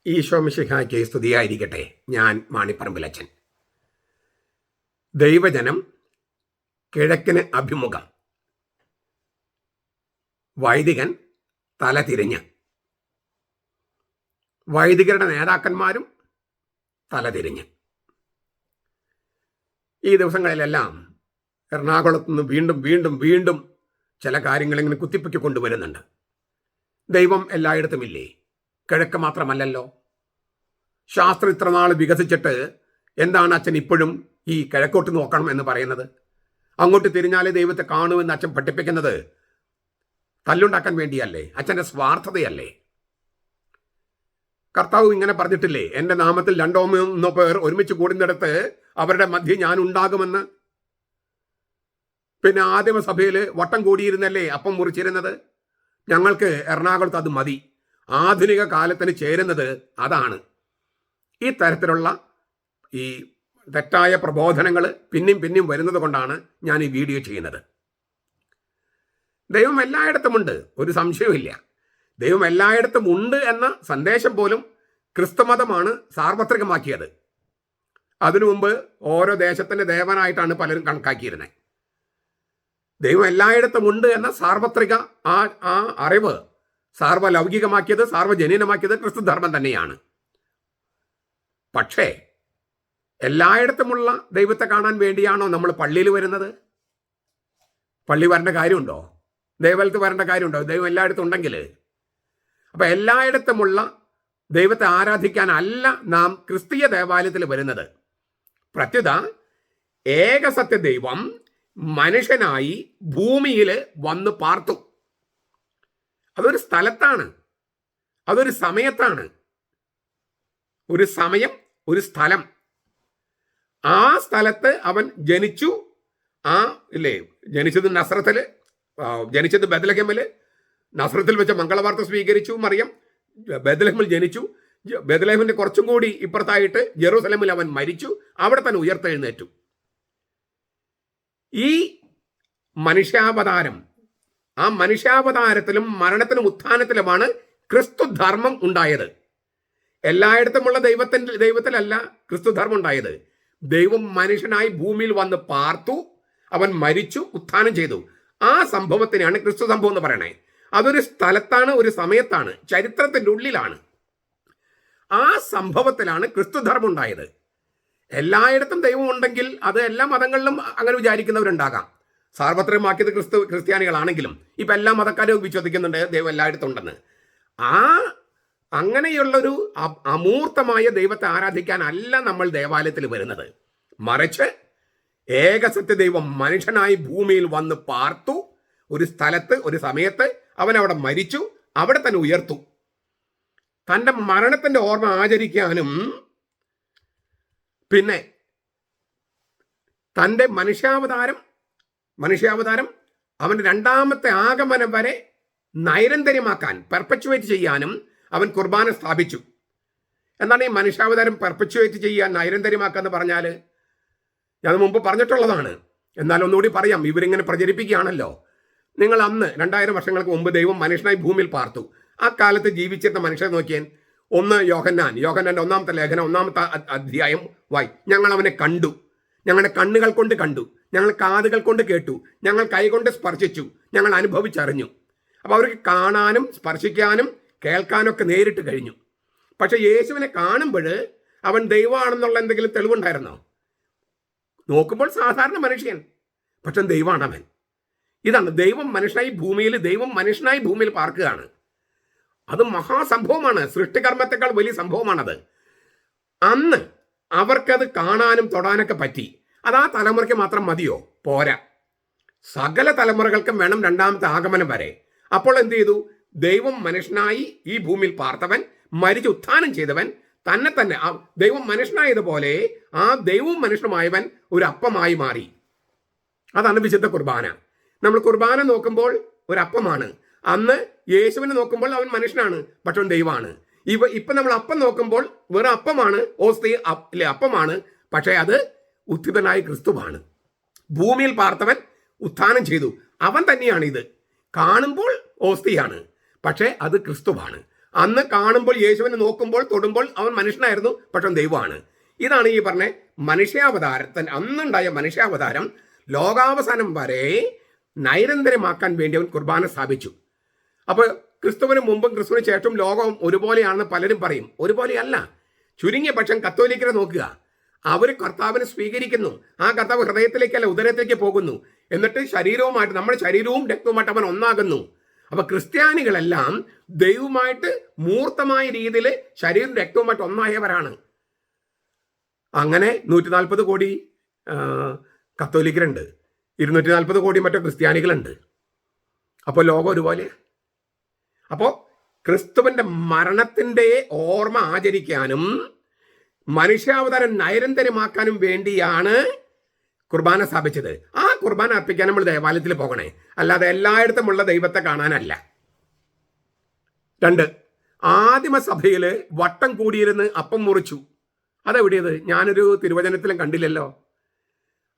ഈശോ മിശിഹായ്ക്ക് സ്തുതിയായിരിക്കട്ടെ. ഞാൻ മാണിപ്പറമ്പിലച്ചൻ. ദൈവജനം കിഴക്കിന് അഭിമുഖം. വൈദികൻ തലതിരിഞ്ഞ്. വൈദികരുടെ നേതാക്കന്മാരും തലതിരിഞ്ഞ്. ഈ ദിവസങ്ങളിലെല്ലാം എറണാകുളത്ത് നിന്ന് വീണ്ടും വീണ്ടും ചില കാര്യങ്ങളിങ്ങനെ കുത്തിപ്പൊക്കി കൊണ്ടുവരുന്നുണ്ട്. ദൈവം എല്ലായിടത്തുമില്ലേ? കിഴക്ക് മാത്രമല്ലല്ലോ. ശാസ്ത്രം ഇത്ര നാൾ വികസിച്ചിട്ട് എന്താണ് അച്ഛൻ ഇപ്പോഴും ഈ കിഴക്കോട്ട് നോക്കണം എന്ന് പറയുന്നത്? അങ്ങോട്ട് തിരിഞ്ഞാലേ ദൈവത്തെ കാണുമെന്ന് അച്ഛൻ പഠിപ്പിക്കുന്നത് തല്ലുണ്ടാക്കാൻ വേണ്ടിയല്ലേ? അച്ഛൻ്റെ സ്വാർത്ഥതയല്ലേ? കർത്താവ് ഇങ്ങനെ പറഞ്ഞിട്ടില്ലേ, എൻ്റെ നാമത്തിൽ 2-3 പേർ ഒരുമിച്ച് കൂടുന്നിടത്ത് അവരുടെ മധ്യ ഞാൻ ഉണ്ടാകുമെന്ന്. പിന്നെ ആദിമസഭയിൽ വട്ടം കൂടിയിരുന്നല്ലേ അപ്പം മുറിച്ചിരുന്നത്? ഞങ്ങൾക്ക് എറണാകുളത്ത് അത് മതി. ആധുനിക കാലത്തിന് ചേരുന്നത് അതാണ്. ഈ തരത്തിലുള്ള ഈ തെറ്റായ പ്രബോധനങ്ങൾ പിന്നെയും വരുന്നത് കൊണ്ടാണ് ഞാൻ ഈ വീഡിയോ ചെയ്യുന്നത്. ദൈവം എല്ലായിടത്തുമുണ്ട്, ഒരു സംശയവുമില്ല. ദൈവം എല്ലായിടത്തും ഉണ്ട് എന്ന സന്ദേശം പോലും ക്രിസ്തുമതമാണ് സാർവത്രികമാക്കിയത്. അതിനു മുമ്പ് ഓരോ ദേശത്തിൻ്റെ ദേവനായിട്ടാണ് പലരും കണക്കാക്കിയിരുന്നത്. ദൈവം എല്ലായിടത്തും ഉണ്ട് എന്ന സാർവത്രിക ആ അറിവ് സാർവലൗകികമാക്കിയത്, സാർവജനീനമാക്കിയത് ക്രിസ്തുധർമ്മം തന്നെയാണ്. പക്ഷേ എല്ലായിടത്തുമുള്ള ദൈവത്തെ കാണാൻ വേണ്ടിയാണോ നമ്മൾ പള്ളിയിൽ വരുന്നത്? പള്ളി വരേണ്ട കാര്യമുണ്ടോ? ദേവാലയത്ത് വരേണ്ട കാര്യമുണ്ടോ? ദൈവം എല്ലായിടത്തും ഉണ്ടെങ്കിൽ. അപ്പം എല്ലായിടത്തുമുള്ള ദൈവത്തെ ആരാധിക്കാനല്ല നാം ക്രിസ്തീയ ദേവാലയത്തിൽ വരുന്നത്. പ്രത്യുത ഏകസത്യ ദൈവം മനുഷ്യനായി ഭൂമിയിൽ വന്ന് പാർത്തു. അതൊരു സ്ഥലത്താണ്, അതൊരു സമയത്താണ്. ഒരു സമയം, ഒരു സ്ഥലം. ആ സ്ഥലത്ത് അവൻ ജനിച്ചു. ജനിച്ചത് നസ്രത്തിൽ, ജനിച്ചത് ബെത്ലഹേമിൽ. നസ്രത്തിൽ വെച്ച് മംഗളവാർത്ത സ്വീകരിച്ചു മറിയം. ബെത്ലഹേമിൽ ജനിച്ചു. ബെത്ലഹേമിന്റെ കുറച്ചും കൂടി ഇപ്പുറത്തായിട്ട് ജെറൂസലേമിൽ അവൻ മരിച്ചു. അവിടെ തന്നെ ഉയർത്തെഴുന്നേറ്റു. ഈ മനുഷ്യാവതാരം, ആ മനുഷ്യാവതാരത്തിലും മരണത്തിലും ഉത്ഥാനത്തിലുമാണ് ക്രിസ്തുധർമ്മം ഉണ്ടായത്. എല്ലായിടത്തുമുള്ള ദൈവത്തിലല്ല ക്രിസ്തുധർമ്മം ഉണ്ടായത്. ദൈവം മനുഷ്യനായി ഭൂമിയിൽ വന്ന് പാർത്തു, അവൻ മരിച്ചു, ഉത്ഥാനം ചെയ്തു. ആ സംഭവത്തിനാണ് ക്രിസ്തു സംഭവം എന്ന് പറയണേ. അതൊരു സ്ഥലത്താണ്, ഒരു സമയത്താണ്, ചരിത്രത്തിൻ്റെ ഉള്ളിലാണ്. ആ സംഭവത്തിലാണ് ക്രിസ്തുധർമ്മം ഉണ്ടായത്. എല്ലായിടത്തും ദൈവം ഉണ്ടെങ്കിൽ അത് എല്ലാ മതങ്ങളിലും അങ്ങനെ വിചാരിക്കുന്നവരുണ്ടാകാം. സാർവത്രികമാക്കിയത് ക്രിസ്ത്യാനികളാണെങ്കിലും ഇപ്പം എല്ലാ മതക്കാരും വിശ്വസിക്കുന്നുണ്ട് ദൈവം എല്ലായിടത്തും ഉണ്ടെന്ന്. അങ്ങനെയുള്ളൊരു അമൂർത്തമായ ദൈവത്തെ ആരാധിക്കാനല്ല നമ്മൾ ദേവാലയത്തിൽ വരുന്നത്. മറിച്ച് ഏകസത്യ ദൈവം മനുഷ്യനായി ഭൂമിയിൽ വന്ന് പാർത്തു. ഒരു സ്ഥലത്ത്, ഒരു സമയത്ത് അവൻ അവിടെ മരിച്ചു, അവിടെ തന്നെ ഉയർത്തു. തൻ്റെ മരണത്തിൻ്റെ ഓർമ്മ ആചരിക്കാനും പിന്നെ തൻ്റെ മനുഷ്യാവതാരം അവൻ്റെ 2ാമത്തെ ആഗമനം വരെ നൈരന്തര്യമാക്കാൻ, പെർപ്പച്വേറ്റ് ചെയ്യാനും അവൻ കുർബാന സ്ഥാപിച്ചു. എന്താണ് ഈ മനുഷ്യാവതാരം പെർപ്പച്വേറ്റ് ചെയ്യാൻ, നൈരന്തര്യമാക്കുക എന്ന് പറഞ്ഞാൽ? ഞാൻ മുമ്പ് പറഞ്ഞിട്ടുള്ളതാണ്, എന്നാൽ ഒന്നുകൂടി പറയാം. ഇവരിങ്ങനെ പ്രചരിപ്പിക്കുകയാണല്ലോ. നിങ്ങൾ അന്ന് 2000 വർഷങ്ങൾക്ക് മുമ്പ് ദൈവം മനുഷ്യനായി ഭൂമിയിൽ പാർത്തു. ആ കാലത്ത് ജീവിച്ചിരുന്ന മനുഷ്യരെ നോക്കിയാൽ, യോഹന്നാന്റെ 1-ാമത്തെ ലേഖനം 1-ാമത്തെ അധ്യായം ഞങ്ങൾ അവനെ കണ്ടു, ഞങ്ങളുടെ കണ്ണുകൾ കൊണ്ട് കണ്ടു, ഞങ്ങൾ കാതുകൾ കൊണ്ട് കേട്ടു, ഞങ്ങൾ കൈകൊണ്ട് സ്പർശിച്ചു, ഞങ്ങൾ അനുഭവിച്ചറിഞ്ഞു. അപ്പോൾ അവർക്ക് കാണാനും സ്പർശിക്കാനും കേൾക്കാനൊക്കെ നേരിട്ട് കഴിഞ്ഞു. പക്ഷെ യേശുവിനെ കാണുമ്പോൾ അവൻ ദൈവമാണെന്നുള്ള എന്തെങ്കിലും തെളിവുണ്ടായിരുന്നോ? നോക്കുമ്പോൾ സാധാരണ മനുഷ്യൻ, പക്ഷെ ദൈവമാണവൻ. ഇതാണ് ദൈവം മനുഷ്യനായി ഭൂമിയിൽ പാർക്കുകയാണ്. അത് മഹാസംഭവമാണ്. സൃഷ്ടികർമ്മത്തെക്കാൾ വലിയ സംഭവമാണത്. അന്ന് അവർക്കത് കാണാനും തൊടാനൊക്കെ പറ്റി. അത് ആ തലമുറയ്ക്ക് മാത്രം മതിയോ? പോരാ, സകല തലമുറകൾക്കും വേണം 2ാമത്തെ ആഗമനം വരെ. അപ്പോൾ എന്ത് ചെയ്തു? ദൈവം മനുഷ്യനായി ഈ ഭൂമിയിൽ പാർത്തവൻ, മരിച്ച് ഉത്ഥാനം ചെയ്തവൻ, തന്നെ ദൈവം മനുഷ്യനായതുപോലെ ആ ദൈവവും മനുഷ്യനുമായവൻ ഒരു അപ്പമായി മാറി. അതാണ് വിശുദ്ധ കുർബാന. നമ്മൾ കുർബാന നോക്കുമ്പോൾ ഒരു അപ്പമാണ്. അന്ന് യേശുവിനെ നോക്കുമ്പോൾ അവൻ മനുഷ്യനാണ്, പക്ഷെ ദൈവമാണ്. ഇപ്പം നമ്മൾ അപ്പം നോക്കുമ്പോൾ വെറും അപ്പമാണ്, അപ്പമാണ്, പക്ഷേ അത് ഉത്ഥിതനായ ക്രിസ്തുവാണ്. ഭൂമിയിൽ പാർത്തവൻ ഉത്ഥാനം ചെയ്തു, അവൻ തന്നെയാണ്. ഇത് കാണുമ്പോൾ ഓസ്തിയാണ്, പക്ഷേ അത് ക്രിസ്തുവാണ്. അന്ന് കാണുമ്പോൾ യേശുവിനെ നോക്കുമ്പോൾ തൊടുമ്പോൾ അവൻ മനുഷ്യനായിരുന്നു, പക്ഷെ ദൈവമാണ്. ഇതാണ് ഈ പറഞ്ഞ മനുഷ്യാവതാരത്തിന് അന്നുണ്ടായ മനുഷ്യാവതാരം ലോകാവസാനം വരെ നൈരന്തര്യമാക്കാൻ വേണ്ടി അവൻ കുർബാന സ്ഥാപിച്ചു. അപ്പോൾ ക്രിസ്തുവിന് മുമ്പും ക്രിസ്തുവിന് ശേഷവും ലോകം ഒരുപോലെയാണെന്ന് പലരും പറയും. ഒരുപോലെയല്ല. ചുരുങ്ങിയ പക്ഷം കത്തോലിക്കരെ നോക്കുക. അവർ കർത്താവിനെ സ്വീകരിക്കുന്നു. ആ കർത്താവ് ഹൃദയത്തിലേക്കല്ല ഉദരത്തിലേക്ക് പോകുന്നു. എന്നിട്ട് ശരീരവുമായിട്ട്, നമ്മുടെ ശരീരവും രക്തവുമായിട്ട് അവൻ ഒന്നാകുന്നു. അപ്പൊ ക്രിസ്ത്യാനികളെല്ലാം ദൈവമായിട്ട് മൂർത്തമായ രീതിയിൽ ശരീരവും രക്തവുമായിട്ട് ഒന്നായവരാണ്. അങ്ങനെ 140 കോടി കത്തോലിക്കരുണ്ട്, 240 കോടി മറ്റോ ക്രിസ്ത്യാനികളുണ്ട്. അപ്പോൾ ലോകം ഒരുപോലെ. അപ്പോൾ ക്രിസ്തുവിന്റെ മരണത്തിന്റെ ഓർമ്മ ആചരിക്കാനും മനുഷ്യാവതാരം നൈരന്തര്യമാക്കാനും വേണ്ടിയാണ് കുർബാന സ്ഥാപിച്ചത്. ആ കുർബാന അർപ്പിക്കാൻ നമ്മൾ ദേവാലയത്തിൽ പോകണേ, അല്ലാതെ എല്ലായിടത്തുമുള്ള ദൈവത്തെ കാണാനല്ല. 2, ആദിമസഭയിൽ വട്ടം കൂടിയിരുന്ന് അപ്പം മുറിച്ചു. അതെവിടെയത്? ഞാനൊരു തിരുവചനത്തിലും കണ്ടില്ലല്ലോ.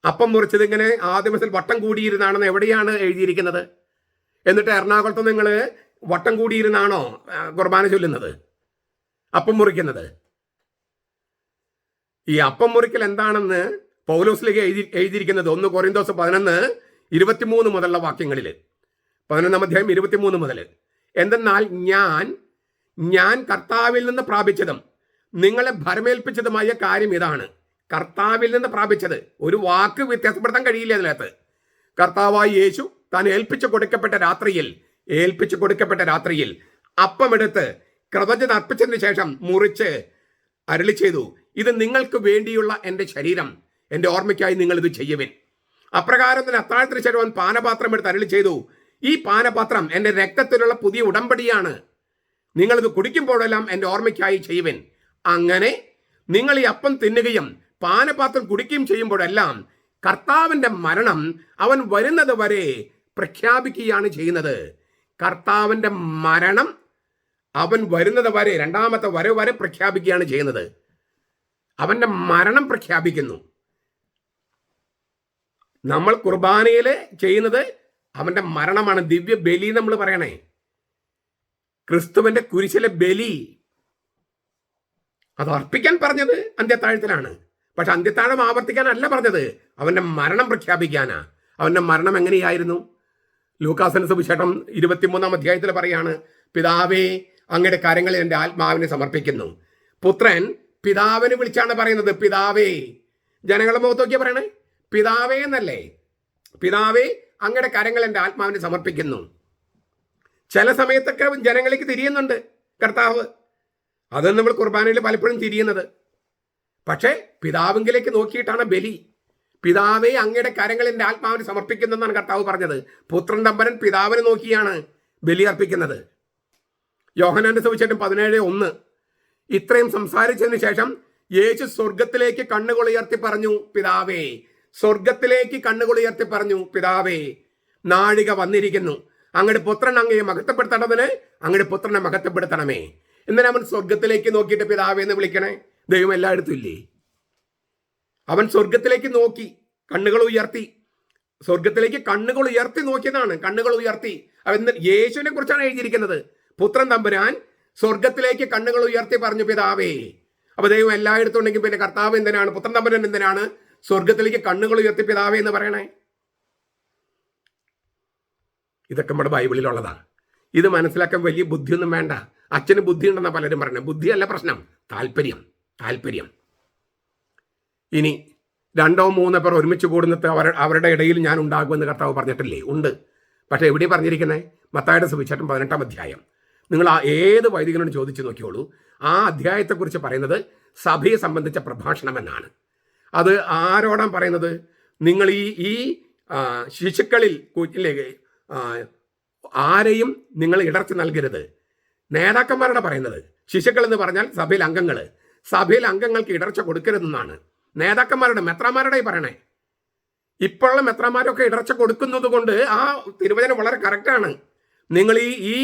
അപ്പം മുറിച്ചത് ഇങ്ങനെ ആദിമത്തിൽ വട്ടം കൂടിയിരുന്നാണെന്ന് എവിടെയാണ് എഴുതിയിരിക്കുന്നത്? എന്നിട്ട് എറണാകുളത്ത് നിങ്ങൾ വട്ടം കൂടിയിരുന്നാണോ കുർബാന ചൊല്ലുന്നത്, അപ്പം മുറിക്കുന്നത്? ഈ അപ്പം മുറിക്കൽ എന്താണെന്ന് പൗലോസിലേക്ക് എഴുതിയിരിക്കുന്നത് 1 കൊരിന്തോസ് 11:23 മുതലുള്ള വാക്യങ്ങളിൽ, 11-ാം അധ്യായം 23 മുതൽ. എന്തെന്നാൽ ഞാൻ കർത്താവിൽ നിന്ന് പ്രാപിച്ചതും നിങ്ങളെ ഭരമേൽപ്പിച്ചതുമായ കാര്യം ഇതാണ്. കർത്താവിൽ നിന്ന് പ്രാപിച്ചത്, ഒരു വാക്ക് വ്യത്യാസപ്പെടുത്താൻ കഴിയില്ല അതിനകത്ത്. കർത്താവായ യേശു താൻ ഏൽപ്പിച്ചു കൊടുക്കപ്പെട്ട രാത്രിയിൽ അപ്പമെടുത്ത് കൃതജ്ഞത അർപ്പിച്ചതിന് ശേഷം മുറിച്ച് അരുളി ചെയ്തു, ഇത് നിങ്ങൾക്ക് വേണ്ടിയുള്ള എൻ്റെ ശരീരം, എൻ്റെ ഓർമ്മയ്ക്കായി നിങ്ങൾ ഇത് ചെയ്യുവിൻ. അപ്രകാരം തന്നെ അത്താഴത്തിന് ശേഷം പാനപാത്രം എടുത്ത് അരുളി ചെയ്തു, ഈ പാനപാത്രം എൻ്റെ രക്തത്തിലുള്ള പുതിയ ഉടമ്പടിയാണ്, നിങ്ങളിത് കുടിക്കുമ്പോഴെല്ലാം എൻ്റെ ഓർമ്മയ്ക്കായി ചെയ്യുവിൻ. അങ്ങനെ നിങ്ങൾ ഈ അപ്പം തിന്നുകയും പാനപാത്രം കുടിക്കുകയും ചെയ്യുമ്പോഴെല്ലാം കർത്താവിൻ്റെ മരണം അവൻ വരുന്നത് വരെ പ്രഖ്യാപിക്കുകയാണ് ചെയ്യുന്നത്. കർത്താവിൻ്റെ മരണം അവൻ വരുന്നത് വരെ, രണ്ടാമത്തെ വരവ് വരെ പ്രഖ്യാപിക്കുകയാണ് ചെയ്യുന്നത്. അവൻ്റെ മരണം പ്രഖ്യാപിക്കുന്നു. നമ്മൾ കുർബാനയിൽ ചെയ്യുന്നത് അവൻ്റെ മരണമാണ്. ദിവ്യ ബലി നമ്മൾ പറയണേ, ക്രിസ്തുവിന്റെ കുരിശിലെ ബലി അത് അർപ്പിക്കാൻ പറഞ്ഞത് അന്ത്യത്താഴത്തിലാണ്. പക്ഷെ അന്ത്യത്താഴം ആവർത്തിക്കാനല്ല പറഞ്ഞത്, അവന്റെ മരണം പ്രഖ്യാപിക്കാനാ. അവന്റെ മരണം എങ്ങനെയായിരുന്നു? ലൂക്കാസിന്റെ സുവിശേഷം 23-ാം അധ്യായത്തിൽ പറയാണ്, പിതാവേ അങ്ങയുടെ കരങ്ങളിൽ എൻ്റെ ആത്മാവിനെ സമർപ്പിക്കുന്നു. പുത്രൻ പിതാവിനെ വിളിച്ചാണ് പറയുന്നത്, പിതാവേ. ജനങ്ങളുടെ മുഖത്തൊക്കെ പറയണേ പിതാവേ എന്നല്ലേ? പിതാവേ അങ്ങയുടെ കരങ്ങൾ എൻ്റെ ആത്മാവിനെ സമർപ്പിക്കുന്നു. ചില സമയത്തൊക്കെ ജനങ്ങളിലേക്ക് തിരിയുന്നുണ്ട് കർത്താവ്, അത് നമ്മൾ കുർബാനയിൽ പലപ്പോഴും തിരിയുന്നത്. പക്ഷേ പിതാവിങ്കിലേക്ക് നോക്കിയിട്ടാണ് ബലി. പിതാവേ അങ്ങയുടെ കരങ്ങൾ എൻ്റെ ആത്മാവിനെ സമർപ്പിക്കുന്നു എന്നാണ് കർത്താവ് പറഞ്ഞത്. പുത്രൻ തമ്പരൻ പിതാവിനെ നോക്കിയാണ് ബലി അർപ്പിക്കുന്നത്. യോഹന്നാന്റെ സുവിശേഷം 17:1. ഇത്രയും സംസാരിച്ചതിന് ശേഷം യേശു സ്വർഗത്തിലേക്ക് കണ്ണുകൾ ഉയർത്തി പറഞ്ഞു, പിതാവേ. സ്വർഗത്തിലേക്ക് കണ്ണുകൾ ഉയർത്തി പറഞ്ഞു, പിതാവേ, നാഴിക വന്നിരിക്കുന്നു, അങ്ങയുടെ പുത്രൻ അങ്ങയെ മഹത്വപ്പെടുത്തണതിന് അങ്ങയുടെ പുത്രനെ മഹത്വപ്പെടുത്തണമേ. എന്തിനാ അവൻ സ്വർഗത്തിലേക്ക് നോക്കിയിട്ട് പിതാവേ എന്ന് വിളിക്കണേ? ദൈവം എല്ലായിടത്തും ഇല്ലേ? അവൻ സ്വർഗത്തിലേക്ക് നോക്കി കണ്ണുകൾ ഉയർത്തി, സ്വർഗത്തിലേക്ക് കണ്ണുകൾ ഉയർത്തി നോക്കിയതാണ്. കണ്ണുകൾ ഉയർത്തി യേശുവിനെ കുറിച്ചാണ് എഴുതിയിരിക്കുന്നത്. പുത്രൻ തമ്പുരാൻ സ്വർഗത്തിലേക്ക് കണ്ണുകൾ ഉയർത്തി പറഞ്ഞു, പിതാവേ. അപ്പൊ ദൈവം എല്ലായിടത്തും ഉണ്ടെങ്കിൽ പിന്നെ കർത്താവ് എന്തിനാണ്, പുത്രൻ തമ്പുരാൻ എന്തിനാണ് സ്വർഗത്തിലേക്ക് കണ്ണുകൾ ഉയർത്തി പിതാവേ എന്ന് പറയണേ? ഇതൊക്കെ നമ്മുടെ ബൈബിളിലുള്ളതാണ്. ഇത് മനസ്സിലാക്കാൻ വലിയ ബുദ്ധിയൊന്നും വേണ്ട. അച്ഛന് ബുദ്ധി ഉണ്ടെന്നാ പലരും പറഞ്ഞത്. ബുദ്ധിയല്ല പ്രശ്നം, താല്പര്യം. ഇനി 2-3 പേർ ഒരുമിച്ച് കൂടുന്നത് അവരുടെ ഇടയിൽ ഞാൻ ഉണ്ടാകുമെന്ന് കർത്താവ് പറഞ്ഞിട്ടില്ലേ? ഉണ്ട്. പക്ഷെ എവിടെ പറഞ്ഞിരിക്കുന്നത്? മത്തായിയുടെ സുവിശേഷം 18-ാം അധ്യായം. നിങ്ങൾ ആ ഏത് വൈദികനോട് ചോദിച്ചു നോക്കിയോളൂ. ആ അധ്യായത്തെക്കുറിച്ച് പറയുന്നത് സഭയെ സംബന്ധിച്ച പ്രഭാഷണം എന്നാണ്. അത് ആരോടാണ് പറയുന്നത്? നിങ്ങൾ ഈ ശിശുക്കളിൽ ആരെയും നിങ്ങൾ ഇടർച്ച നൽകരുത്. നേതാക്കന്മാരുടെ പറയുന്നത്. ശിശുക്കൾ എന്ന് പറഞ്ഞാൽ സഭയിൽ അംഗങ്ങൾക്ക് ഇടർച്ച കൊടുക്കരുതെന്നാണ് നേതാക്കന്മാരുടെ, മെത്രാന്മാരുടെ പറയണേ. ഇപ്പോഴുള്ള മെത്രാന്മാരൊക്കെ ഇടർച്ച കൊടുക്കുന്നത് കൊണ്ട് ആ തിരുവചനം വളരെ കറക്റ്റാണ്. നിങ്ങൾ ഈ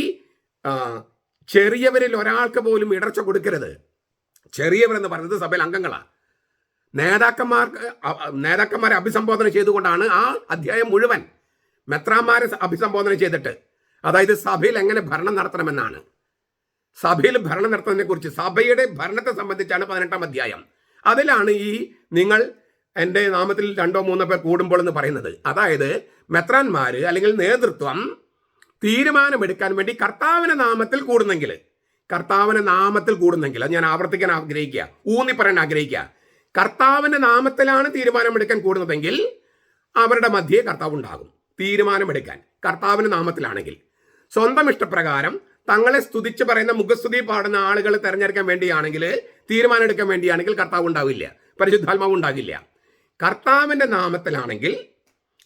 ചെറിയവരിൽ ഒരാൾക്ക് പോലും ഇടർച്ച കൊടുക്കരുത്. ചെറിയവരെന്ന് പറയുന്നത് സഭയിൽ അംഗങ്ങളാണ്. നേതാക്കന്മാരെ അഭിസംബോധന ചെയ്തുകൊണ്ടാണ് ആ അധ്യായം മുഴുവൻ. മെത്രാന്മാരെ അഭിസംബോധന ചെയ്തിട്ട്, അതായത് സഭയിൽ എങ്ങനെ ഭരണം നടത്തണമെന്നാണ്. സഭയിൽ ഭരണം നടത്തുന്നതിനെ കുറിച്ച്, സഭയുടെ ഭരണത്തെ സംബന്ധിച്ചാണ് 18-ാം അധ്യായം. അതിലാണ് ഈ നിങ്ങൾ എൻ്റെ നാമത്തിൽ 2-3 പേർ കൂടുമ്പോൾ എന്ന് പറയുന്നത്. അതായത് മെത്രാന്മാർ അല്ലെങ്കിൽ നേതൃത്വം തീരുമാനമെടുക്കാൻ വേണ്ടി കർത്താവിന്റെ നാമത്തിൽ കൂടുന്നെങ്കിൽ, അത് ഞാൻ ആവർത്തിക്കാൻ ആഗ്രഹിക്കുക, ഊന്നി പറയാൻ ആഗ്രഹിക്കുക, കർത്താവിന്റെ നാമത്തിലാണ് തീരുമാനമെടുക്കാൻ കൂടുന്നതെങ്കിൽ അവരുടെ മധ്യേ കർത്താവ് ഉണ്ടാകും. തീരുമാനമെടുക്കാൻ കർത്താവിന്റെ നാമത്തിലാണെങ്കിൽ, സ്വന്തം ഇഷ്ടപ്രകാരം തങ്ങളെ സ്തുതിച്ച് പറയുന്ന മുഖസ്തുതി പാടുന്ന ആളുകൾ തെരഞ്ഞെടുക്കാൻ വേണ്ടിയാണെങ്കിൽ, തീരുമാനം എടുക്കാൻ വേണ്ടിയാണെങ്കിൽ കർത്താവ് ഉണ്ടാവില്ല, പരിശുദ്ധാത്മാവ് ഉണ്ടാകില്ല. കർത്താവിന്റെ നാമത്തിലാണെങ്കിൽ,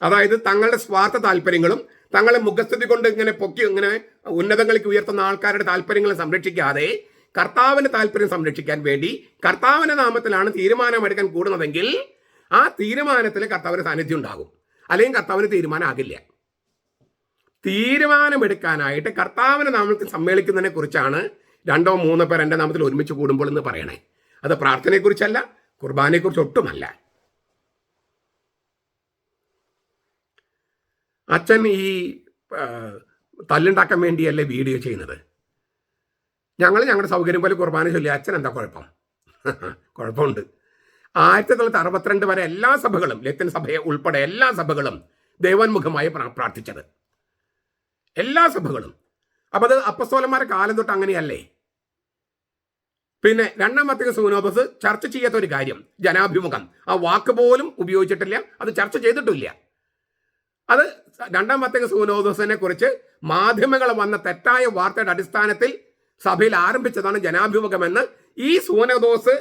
അതായത് തങ്ങളുടെ സ്വാർത്ഥ താല്പര്യങ്ങളും തങ്ങളെ മുഖസ്തുതി കൊണ്ട് ഇങ്ങനെ പൊക്കി ഇങ്ങനെ ഉന്നതങ്ങൾക്ക് ഉയർത്തുന്ന ആൾക്കാരുടെ താല്പര്യങ്ങളെ സംരക്ഷിക്കാതെ കർത്താവിന്റെ താല്പര്യം സംരക്ഷിക്കാൻ വേണ്ടി കർത്താവിന്റെ നാമത്തിലാണ് തീരുമാനമെടുക്കാൻ കൂടുന്നതെങ്കിൽ ആ തീരുമാനത്തിൽ കർത്താവിന്റെ സാന്നിധ്യം ഉണ്ടാകും. അല്ലെങ്കിൽ കർത്താവിന് തീരുമാനമാകില്ല. തീരുമാനമെടുക്കാനായിട്ട് കർത്താവിന്റെ നാമത്തിൽ സമ്മേളിക്കുന്നതിനെ കുറിച്ചാണ് 2-3 പേർ എൻ്റെ നാമത്തിൽ ഒരുമിച്ച് കൂടുമ്പോൾ എന്ന് പറയണേ. അത് പ്രാർത്ഥനയെക്കുറിച്ചല്ല, കുർബാനയെക്കുറിച്ച് ഒട്ടുമല്ല. അച്ഛൻ ഈ തല്ലുണ്ടാക്കാൻ വേണ്ടിയല്ലേ വീഡിയോ ചെയ്യുന്നത്. ഞങ്ങളുടെ സൗകര്യം പോലെ കുർബാന ചൊല്ലി, അച്ഛൻ എന്താ കുഴപ്പം? കുഴപ്പമുണ്ട്. 1962 വരെ എല്ലാ സഭകളും, ലത്തീൻ സഭയെ ഉൾപ്പെടെ എല്ലാ സഭകളും ദൈവോന്മുഖമായി പ്രാർത്ഥിച്ചത്, എല്ലാ സഭകളും. അപ്പം അത് അപ്പസ്തോലന്മാരുടെ കാലം തൊട്ട് അങ്ങനെയല്ലേ. പിന്നെ 2-ാം വത്തിക്കാൻ സുനോദോസ് ചർച്ച ചെയ്യാത്ത ഒരു കാര്യം ജനാഭിമുഖം, ആ വാക്ക് പോലും ഉപയോഗിച്ചിട്ടില്ല, അത് ചർച്ച ചെയ്തിട്ടില്ല. അത് 2-ാം വത്തിക്കാൻ സുനോദോസിനെ കുറിച്ച് മാധ്യമങ്ങൾ വന്ന തെറ്റായ വാർത്തയുടെ അടിസ്ഥാനത്തിൽ സഭയിൽ ആരംഭിച്ചതാണ് ജനാഭിമുഖമെന്ന് ഈ സുനോദോസ്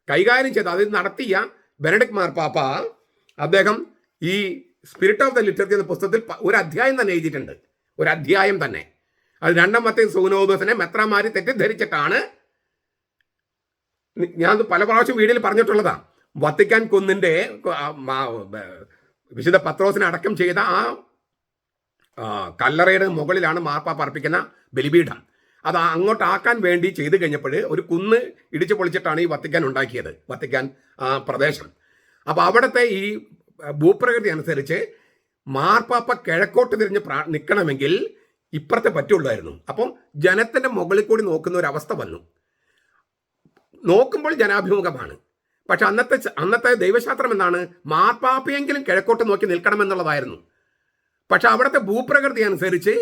കൈകാര്യം ചെയ്ത് അത് നടത്തിയ ബെനഡിക്ട് മാർപ്പാപ്പ, അദ്ദേഹം ഈ സ്പിരിറ്റ് ഓഫ് ദ ലിറ്ററേച്ചർ എന്ന പുസ്തകത്തിൽ ഒരു അധ്യായം തന്നെ എഴുതിയിട്ടുണ്ട്. ഒരു അധ്യായം തന്നെ. അത് 2-ാം വത്തിക്കാൻ സുനോദോസിനെ മെത്രാന്മാർ തെറ്റിദ്ധരിച്ചിട്ടാണ്. ഞാൻ പല പ്രാവശ്യം വീഡിയോയിൽ പറഞ്ഞിട്ടുള്ളതാണ്. വത്തിക്കാൻ കുന്നിൻ്റെ വിശുദ്ധ പത്രോസിനെ അടക്കം ചെയ്ത ആ കല്ലറയുടെ മുകളിലാണ് മാർപ്പാപ്പ അർപ്പിക്കുന്ന ബലിപീഠം. അത് അങ്ങോട്ടാക്കാൻ വേണ്ടി ചെയ്തു കഴിഞ്ഞപ്പോൾ ഒരു കുന്ന് ഇടിച്ചു പൊളിച്ചിട്ടാണ് ഈ വത്തിക്കാൻ ഉണ്ടാക്കിയത്, വത്തിക്കാൻ പ്രദേശം. അപ്പോൾ അവിടുത്തെ ഈ ഭൂപ്രകൃതി അനുസരിച്ച് മാർപ്പാപ്പ കിഴക്കോട്ട് തിരിഞ്ഞ് നിൽക്കണമെങ്കിൽ ഇപ്പുറത്തെ പറ്റുള്ളായിരുന്നു. അപ്പം ജനത്തിൻ്റെ മുകളിൽ കൂടി നോക്കുന്ന ഒരു അവസ്ഥ വന്നു. നോക്കുമ്പോൾ ജനാഭിമുഖമാണ്. പക്ഷെ അന്നത്തെ ദൈവശാസ്ത്രം എന്താണ്? മാർപ്പാപ്പയെങ്കിലും കിഴക്കോട്ട് നോക്കി നിൽക്കണമെന്നുള്ളതായിരുന്നു. പക്ഷെ അവിടുത്തെ ഭൂപ്രകൃതി അനുസരിച്ച്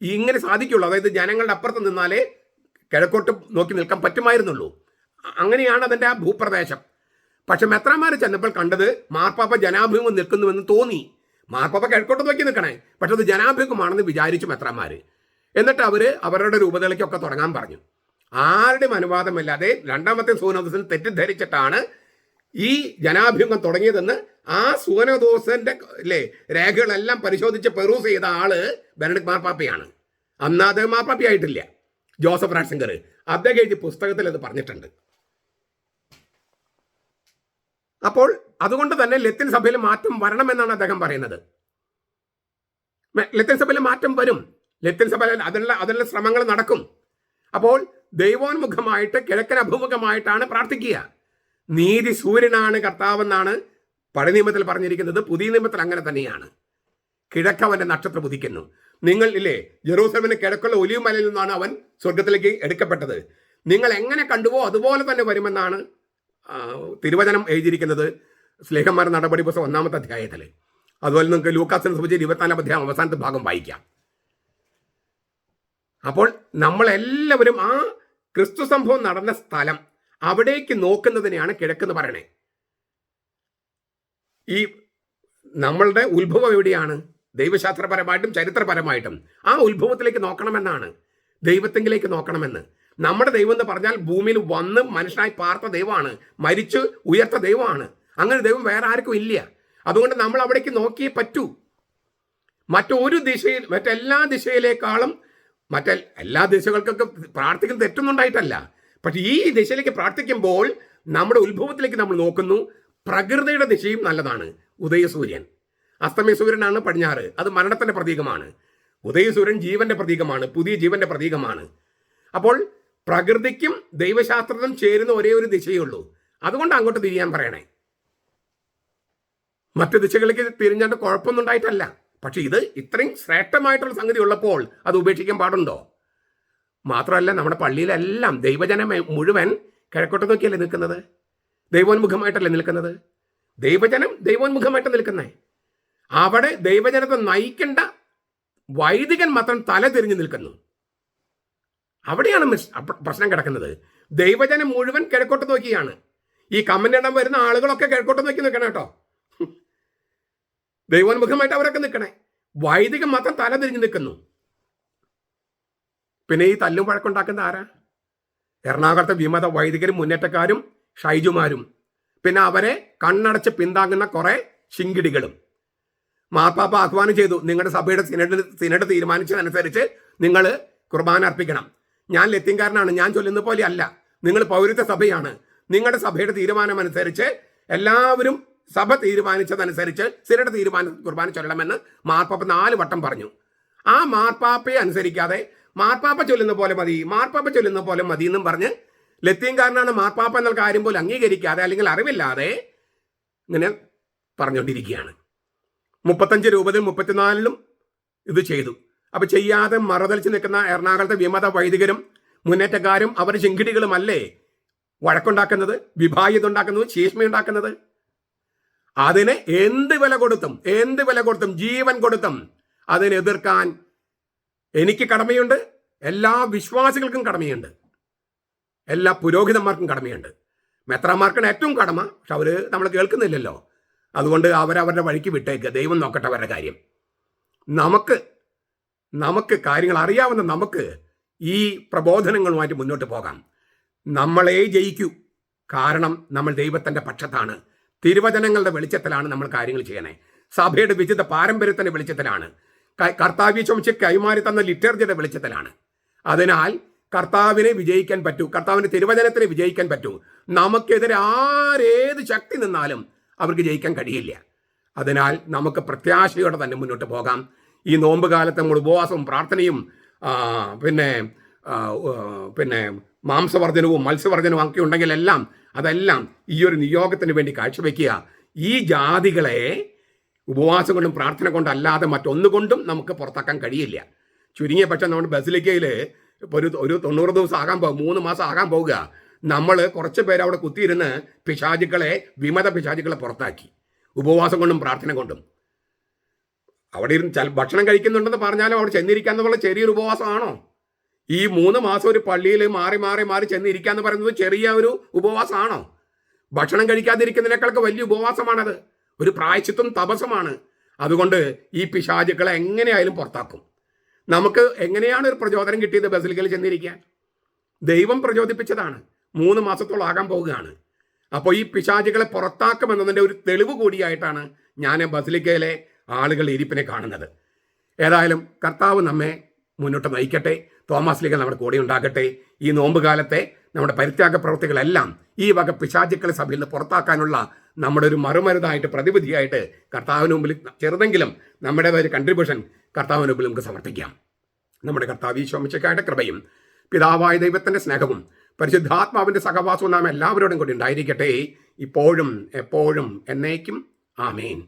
ഇങ്ങനെ സാധിക്കുള്ളൂ. അതായത് ജനങ്ങളുടെ അപ്പുറത്ത് നിന്നാലേ കിഴക്കോട്ട് നോക്കി നിൽക്കാൻ പറ്റുമായിരുന്നുള്ളൂ. അങ്ങനെയാണ് അതിൻ്റെ ആ ഭൂപ്രദേശം. പക്ഷെ മെത്രാന്മാർ ചെന്നപ്പോൾ കണ്ടത് മാർപ്പാപ്പ ജനാഭിമുഖം നിൽക്കുന്നുവെന്ന് തോന്നി. മാർപ്പാപ്പ കിഴക്കോട്ട് നോക്കി നിൽക്കണേ, പക്ഷെ അത് ജനാഭിമുഖമാണെന്ന് വിചാരിച്ചു മെത്രാന്മാർ. എന്നിട്ട് അവരുടെ രൂപതയിലേക്കൊക്കെ തുടങ്ങാൻ പറഞ്ഞു. ആരുടെയും അനുവാദമില്ലാതെ 2-ാം വത്തിക്കാൻ സുനോദോസിന് തെറ്റിദ്ധരിച്ചിട്ടാണ് ഈ ജനാഭിമുഖം തുടങ്ങിയതെന്ന് ആ സുനോദോസിന്റെ രേഖകളെല്ലാം പരിശോധിച്ച് പെറൂസ് ചെയ്ത ആള് ബെനഡിക്ട് മാർപ്പാപ്പയാണ്. അന്ന് അദ്ദേഹം മാർപ്പാപ്പയായിട്ടില്ല. ജോസഫ് റാറ്റ്സിംഗർ അദ്ദേഹം എഴുതിയ പുസ്തകത്തിൽ അത് പറഞ്ഞിട്ടുണ്ട്. അപ്പോൾ അതുകൊണ്ട് തന്നെ ലത്തീൻ സഭയിൽ മാറ്റം വരണമെന്നാണ് അദ്ദേഹം പറയുന്നത്. ലത്തീൻ സഭയിൽ മാറ്റം വരും. ലത്തീൻ സഭ അതിനുള്ള ശ്രമങ്ങൾ നടക്കും. അപ്പോൾ ദൈവോന്മുഖമായിട്ട് കിഴക്കൻ അഭിമുഖമായിട്ടാണ് പ്രാർത്ഥിക്കുക. നീതി സൂര്യനാണ് കർത്താവെന്നാണ് പഴയ നിയമത്തിൽ പറഞ്ഞിരിക്കുന്നത്. പുതിയ നിയമത്തിൽ അങ്ങനെ തന്നെയാണ്. കിഴക്കവന്റെ നക്ഷത്രം ഉദിക്കുന്നു. നിങ്ങൾ ഇല്ലേ, ജെറൂസലമിന് കിഴക്കുള്ള ഒലിവ് മലയിൽ നിന്നാണ് അവൻ സ്വർഗത്തിലേക്ക് എടുക്കപ്പെട്ടത്. നിങ്ങൾ എങ്ങനെ കണ്ടുവോ അതുപോലെ തന്നെ വരുമെന്നാണ് തിരുവചനം എഴുതിയിരിക്കുന്നത് സ്ലേഹന്മാരുടെ നടപടി പുസ്തകം 1-ാമത്തെ അധ്യായത്തിൽ. അതുപോലെ നിങ്ങൾക്ക് ലൂക്കാസിനെ സംബന്ധിച്ച് 24-ാം അധ്യായം അവസാനത്തെ ഭാഗം വായിക്കാം. അപ്പോൾ നമ്മളെല്ലാവരും ആ ക്രിസ്തു സംഭവം നടന്ന സ്ഥലം അവിടേക്ക് നോക്കുന്നതിനെയാണ് കിഴക്കെന്ന് പറയണേ. ഈ നമ്മളുടെ ഉത്ഭവം എവിടെയാണ്? ദൈവശാസ്ത്രപരമായിട്ടും ചരിത്രപരമായിട്ടും ആ ഉത്ഭവത്തിലേക്ക് നോക്കണമെന്നാണ്, ദൈവത്തെങ്കിലേക്ക് നോക്കണമെന്ന്. നമ്മുടെ ദൈവം എന്ന് പറഞ്ഞാൽ ഭൂമിയിൽ വന്ന് മനുഷ്യനായി പാർത്ത ദൈവമാണ്, മരിച്ചു ഉയർത്ത ദൈവമാണ്. അങ്ങനെ ദൈവം വേറെ ആർക്കും ഇല്ല. അതുകൊണ്ട് നമ്മൾ അവിടേക്ക് നോക്കിയേ പറ്റൂ. മറ്റെല്ലാ ദിശയിലേക്കാളും എല്ലാ ദിശകൾക്കൊക്കെ പ്രാർത്ഥിക്കുന്ന തെറ്റൊന്നുണ്ടായിട്ടല്ല. പക്ഷെ ഈ ദിശയിലേക്ക് പ്രാർത്ഥിക്കുമ്പോൾ നമ്മുടെ ഉത്ഭവത്തിലേക്ക് നമ്മൾ നോക്കുന്നു. പ്രകൃതിയുടെ ദിശയും നല്ലതാണ്. ഉദയസൂര്യൻ, അസ്തമയ സൂര്യനാണ് പടിഞ്ഞാറ്, അത് മരണത്തിന്റെ പ്രതീകമാണ്. ഉദയസൂര്യൻ ജീവന്റെ പ്രതീകമാണ്, പുതിയ ജീവന്റെ പ്രതീകമാണ്. അപ്പോൾ പ്രകൃതിക്കും ദൈവശാസ്ത്രത്തിനും ചേരുന്ന ഒരേ ഒരു ദിശയേ ഉള്ളൂ. അതുകൊണ്ട് അങ്ങോട്ട് തിരിയാൻ പറയണേ. മറ്റു ദിശകളിലേക്ക് തിരിഞ്ഞാണ്ട് കുഴപ്പമൊന്നും ഉണ്ടായിട്ടല്ല. പക്ഷെ ഇത് ഇത്രയും ശ്രേഷ്ഠമായിട്ടുള്ള സംഗതി ഉള്ളപ്പോൾ അത് ഉപേക്ഷിക്കാൻ പാടുണ്ടോ? മാത്രമല്ല നമ്മുടെ പള്ളിയിലെല്ലാം ദൈവജനം മുഴുവൻ കിഴക്കോട്ട് നോക്കിയല്ലേ നിൽക്കുന്നത്, ദൈവോന്മുഖമായിട്ടല്ലേ നിൽക്കുന്നത്. ദൈവജനം ദൈവോന്മുഖമായിട്ട് നിൽക്കുന്നേ. അവിടെ ദൈവജനത്തെ നയിക്കേണ്ട വൈദികൻ മാത്രം തല തിരിഞ്ഞു നിൽക്കുന്നു. അവിടെയാണ് പ്രശ്നം കിടക്കുന്നത്. ദൈവജനം മുഴുവൻ കിഴക്കോട്ട് നോക്കിയാണ്. ഈ കമന്റ് ഇടാൻ വരുന്ന ആളുകളൊക്കെ കിഴക്കോട്ട് നോക്കി നിൽക്കണം കേട്ടോ. ദൈവോന്മുഖമായിട്ട് അവരൊക്കെ നിൽക്കണേ. വൈദികൻ മാത്രം തല തിരിഞ്ഞു നിൽക്കുന്നു. പിന്നെ ഈ തല്ലും വഴക്കുണ്ടാക്കുന്ന ആരാ? എറണാകുളത്തെ വിമത വൈദികരും മുന്നേറ്റക്കാരും ഷൈജുമാരും, പിന്നെ അവരെ കണ്ണടച്ച് പിന്താങ്ങുന്ന കുറെ ശിങ്കിടികളും. മാർപ്പാപ്പ ആഹ്വാനം ചെയ്തു, നിങ്ങളുടെ സഭയുടെ സിനഡ് തീരുമാനിച്ചതനുസരിച്ച് നിങ്ങൾ കുർബാന അർപ്പിക്കണം. ഞാൻ ലത്തീൻകാരനാണ്, ഞാൻ ചൊല്ലുന്ന പോലെ അല്ല, നിങ്ങൾ പൗരത്വ സഭയാണ്. നിങ്ങളുടെ സഭയുടെ തീരുമാനം അനുസരിച്ച് എല്ലാവരും സഭ തീരുമാനിച്ചതനുസരിച്ച് സിനഡ് കുർബാന ചൊല്ലണമെന്ന് മാർപ്പാപ്പ 4 വട്ടം പറഞ്ഞു. ആ മാർപ്പാപ്പയെ അനുസരിക്കാതെ മാർപ്പാപ്പ ചൊല്ലുന്ന പോലെ മതി എന്നും പറഞ്ഞ് ലത്തീൻകാരനാണ് മാർപ്പാപ്പ എന്നുള്ള കാര്യം പോലും അംഗീകരിക്കാതെ അല്ലെങ്കിൽ അറിവില്ലാതെ ഇങ്ങനെ പറഞ്ഞുകൊണ്ടിരിക്കുകയാണ്. 35 രൂപതയും 34 ഇത് ചെയ്തു. അപ്പൊ ചെയ്യാതെ മറുതലിച്ച് നിൽക്കുന്ന എറണാകുളത്തെ വിമത വൈദികരും മുന്നേറ്റക്കാരും അവർ ശിങ്കിടികളുമല്ലേ വഴക്കുണ്ടാക്കുന്നത്, വിഭാഗീയതുണ്ടാക്കുന്നത്, ശീഷ്മയുണ്ടാക്കുന്നത്? അതിനെ എന്ത് വില കൊടുത്തും ജീവൻ കൊടുത്തും അതിനെ എതിർക്കാൻ എനിക്ക് കടമയുണ്ട്, എല്ലാ വിശ്വാസികൾക്കും കടമയുണ്ട്, എല്ലാ പുരോഹിതന്മാർക്കും കടമയുണ്ട്. മെത്രാന്മാർക്കാണ് ഏറ്റവും കടമ. പക്ഷെ അവർ നമ്മൾ കേൾക്കുന്നില്ലല്ലോ. അതുകൊണ്ട് അവരവരുടെ വഴിക്ക് വിട്ടേക്ക്, ദൈവം നോക്കട്ടെ അവരുടെ കാര്യം. നമുക്ക് കാര്യങ്ങൾ അറിയാവുന്ന നമുക്ക് ഈ പ്രബോധനങ്ങളുമായിട്ട് മുന്നോട്ട് പോകാം. നമ്മളെ ജയിക്കൂ. കാരണം നമ്മൾ ദൈവത്തിൻ്റെ പക്ഷത്താണ്. തിരുവചനങ്ങളുടെ വെളിച്ചത്തിലാണ് നമ്മൾ കാര്യങ്ങൾ ചെയ്യണേ. സഭയുടെ വിശുദ്ധ പാരമ്പര്യത്തിൻ്റെ വെളിച്ചത്തിലാണ്. കർത്താവ് ചുമച്ച് കൈമാറി തന്ന ലിറ്റർജിയുടെ വെളിച്ചത്തിലാണ്. അതിനാൽ കർത്താവിനെ വിജയിക്കാൻ പറ്റൂ, കർത്താവിൻ്റെ തിരുവചനത്തിന് വിജയിക്കാൻ പറ്റൂ. നമുക്കെതിരെ ആരേത് ശക്തി നിന്നാലും അവർക്ക് ജയിക്കാൻ കഴിയില്ല. അതിനാൽ നമുക്ക് പ്രത്യാശയോടെ തന്നെ മുന്നോട്ട് പോകാം. ഈ നോമ്പ് കാലത്ത് നമ്മൾ ഉപവാസവും പ്രാർത്ഥനയും പിന്നെ മാംസവർജനവും മത്സ്യവർജനവും ഒക്കെ ഉണ്ടെങ്കിലെല്ലാം അതെല്ലാം ഈ ഒരു നിയോഗത്തിന് വേണ്ടി കാഴ്ചവെക്കുക. ഈ ജാതികളെ ഉപവാസം കൊണ്ടും പ്രാർത്ഥന കൊണ്ടും അല്ലാതെ മറ്റൊന്നുകൊണ്ടും നമുക്ക് പുറത്താക്കാൻ കഴിയില്ല. ചുരുങ്ങിയ പക്ഷം നമ്മുടെ ബസിലിക്കയിൽ ഇപ്പോൾ ഒരു 90 ദിവസം ആകാൻ പോകും, 3 മാസം ആകാൻ പോവുക. നമ്മൾ കുറച്ച് പേര് അവിടെ കുത്തിയിരുന്ന് വിമത പിശാചുക്കളെ പുറത്താക്കി, ഉപവാസം കൊണ്ടും പ്രാർത്ഥന കൊണ്ടും. അവിടെ ഇരുന്ന് ഭക്ഷണം കഴിക്കുന്നുണ്ടെന്ന് പറഞ്ഞാലും അവിടെ ചെന്നിരിക്കാന്നുള്ള ചെറിയൊരു ഉപവാസമാണോ? ഈ 3 മാസം ഒരു പള്ളിയിൽ മാറി ചെന്നിരിക്കാന്ന് പറയുന്നത് ചെറിയ ഒരു ഉപവാസമാണോ? ഭക്ഷണം കഴിക്കാതിരിക്കുന്നതിനേക്കാളൊക്കെ വലിയ ഉപവാസമാണത്. ഒരു പ്രായശ്ചിത്തം തപസ്സമാണ്. അതുകൊണ്ട് ഈ പിശാചുക്കളെ എങ്ങനെയായാലും പുറത്താക്കും. നമുക്ക് എങ്ങനെയാണ് ഒരു പ്രചോദനം കിട്ടിയത് ബസിലിക്കയിൽ ചെന്നിരിക്കാൻ? ദൈവം പ്രചോദിപ്പിച്ചതാണ്. 3 മാസത്തോളം ആകാൻ പോവുകയാണ്. അപ്പോൾ ഈ പിശാചുകളെ പുറത്താക്കുമെന്നതിൻ്റെ ഒരു തെളിവ് കൂടിയായിട്ടാണ് ഞാൻ ബസിലിക്കയിലെ ആളുകൾ ഇരിപ്പിനെ കാണുന്നത്. ഏതായാലും കർത്താവ് നമ്മെ മുന്നോട്ട് നയിക്കട്ടെ. തോമസ് ലീഗ നമ്മുടെ കൂടെ ഉണ്ടാകട്ടെ. ഈ നോമ്പ് കാലത്തെ നമ്മുടെ പരിത്യാഗ പ്രവൃത്തികളെല്ലാം ഈ വക പിശാചുക്കളെ സഭയിൽ നിന്ന് പുറത്താക്കാനുള്ള നമ്മുടെ ഒരു മറുമരുന്നായിട്ട്, പ്രതിവിധിയായിട്ട് കർത്താവിന് മുമ്പിൽ ചെറുതെങ്കിലും നമ്മുടെ ഒരു കൺട്രിബ്യൂഷൻ കർത്താവിന് മുമ്പിൽ നമുക്ക് സമർപ്പിക്കാം. നമ്മുടെ കർത്താവ് ഈശോ മിശിഹായുടെ കൃപയും പിതാവായ ദൈവത്തിൻ്റെ സ്നേഹവും പരിശുദ്ധാത്മാവിൻ്റെ സഹവാസവും നാം എല്ലാവരോടും കൂടി ഉണ്ടായിരിക്കട്ടെ, ഇപ്പോഴും എപ്പോഴും എന്നേക്കും. ആമേൻ.